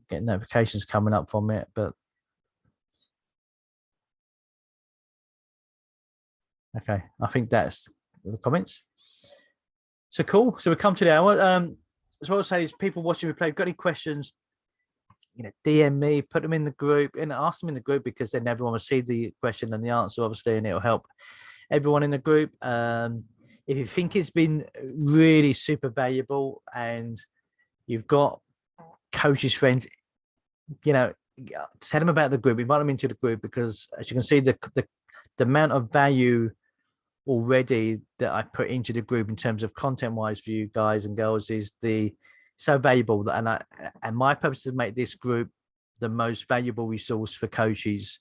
Getting notifications coming up from it, but okay, I think that's the comments. So cool. So we come to the hour. As well as say, is people watching replay, got any questions, you know, DM me, put them in the group, and ask them in the group, because then everyone will see the question and the answer, obviously, and it'll help everyone in the group. If you think it's been really super valuable and you've got coaches, friends, you know, tell them about the group, invite them into the group, because as you can see, the amount of value already that I put into the group in terms of content wise for you guys and girls is so valuable, that and my purpose is to make this group the most valuable resource for coaches.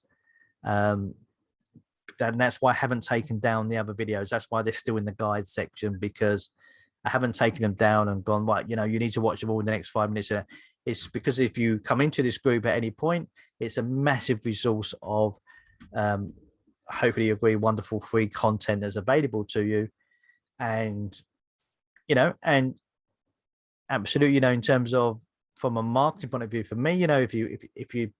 And that's why I haven't taken down the other videos. That's why they're still in the guide section, because I haven't taken them down and gone, right, you know, you need to watch them all in the next 5 minutes. It's because if you come into this group at any point, it's a massive resource of hopefully you agree, wonderful free content that's available to you. And you know, and absolutely, you know, in terms of from a marketing point of view, for me, you know, if you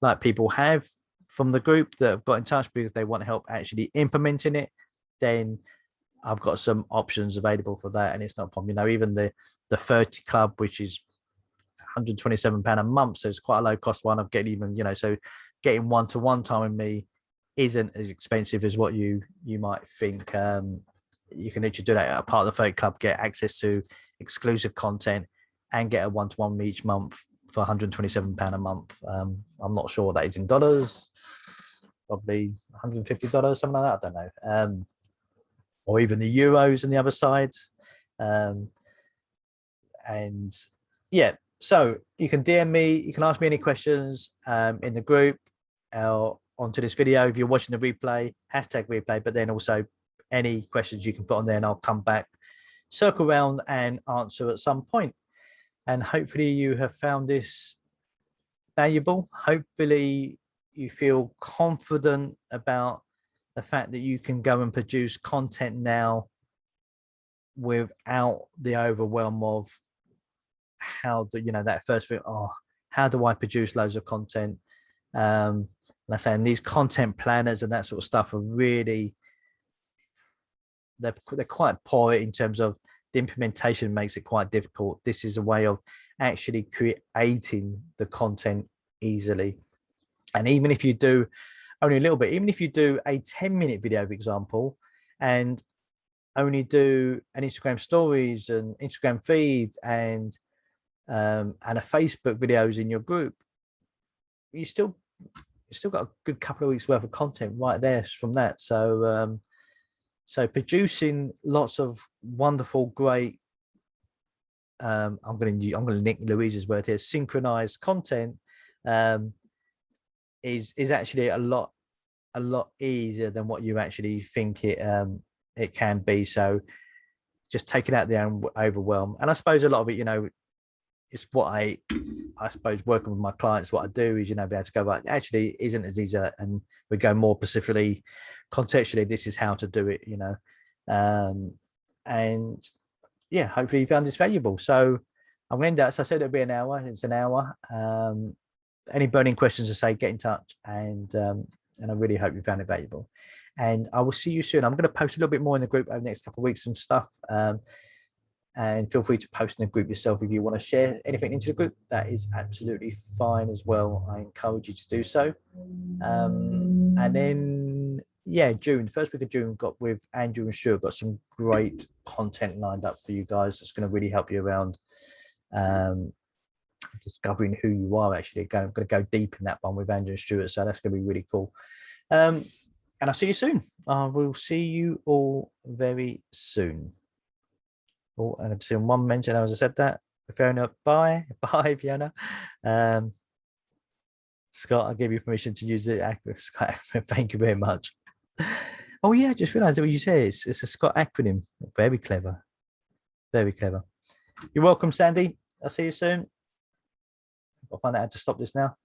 like people have from the group that have got in touch because they want help actually implementing it, then I've got some options available for that, and it's not a problem. You know, even the 30 Club, which is £127 a month, so it's quite a low cost one of getting, even, you know, so getting one-to-one time with me isn't as expensive as what you might think. You can literally do that at a part of the 30 Club, get access to exclusive content, and get a one-to-one each month for £127 a month. I'm not sure what that is in dollars, probably $150, something like that. I don't know. Or even the euros on the other side. And yeah, so you can DM me, you can ask me any questions in the group onto this video. If you're watching the replay, hashtag replay, but then also any questions you can put on there and I'll come back circle around and answer at some point. And hopefully you have found this valuable. Hopefully you feel confident about the fact that you can go and produce content now without the overwhelm of how do that first thing, oh, how do I produce loads of content? And I say, and these content planners and that sort of stuff are really, they're quite poor in terms of the implementation makes it quite difficult. This is a way of actually creating the content easily. And even if you do only a little bit, even if you do a 10-minute video, for example, and only do an Instagram stories and Instagram feed and a Facebook videos in your group, you still got a good couple of weeks worth of content right there from that. So so producing lots of wonderful, great, I'm going to nick Louise's word here, synchronized content is actually a lot easier than what you actually think it can be. So just taking out the overwhelm. And I suppose a lot of it, it's what I suppose working with my clients, what I do is, be able to go, right, actually isn't as easy. And we go more specifically, contextually, this is how to do it, and yeah, hopefully you found this valuable. So I'm going to end that. So I said it'll be an hour. It's an hour. Any burning questions to say, get in touch. And I really hope you found it valuable. And I will see you soon. I'm going to post a little bit more in the group over the next couple of weeks, some stuff. And feel free to post in the group yourself if you want to share anything into the group. That is absolutely fine as well. I encourage you to do so. And then, yeah, June, first week of June, got with Andrew and Stuart, got some great content lined up for you guys. That's going to really help you around discovering who you are. Actually, I'm going to go deep in that one with Andrew and Stuart. So that's going to be really cool. And I'll see you soon. I will see you all very soon. Oh, and I've seen one mention as I said that. Fiona, bye. Bye, Fiona. Scott, I'll give you permission to use the acronym. Scott, thank you very much. Oh, yeah, I just realized what you say. It's a Scott acronym. Very clever. Very clever. You're welcome, Sandy. I'll see you soon. I'll find out how to stop this now.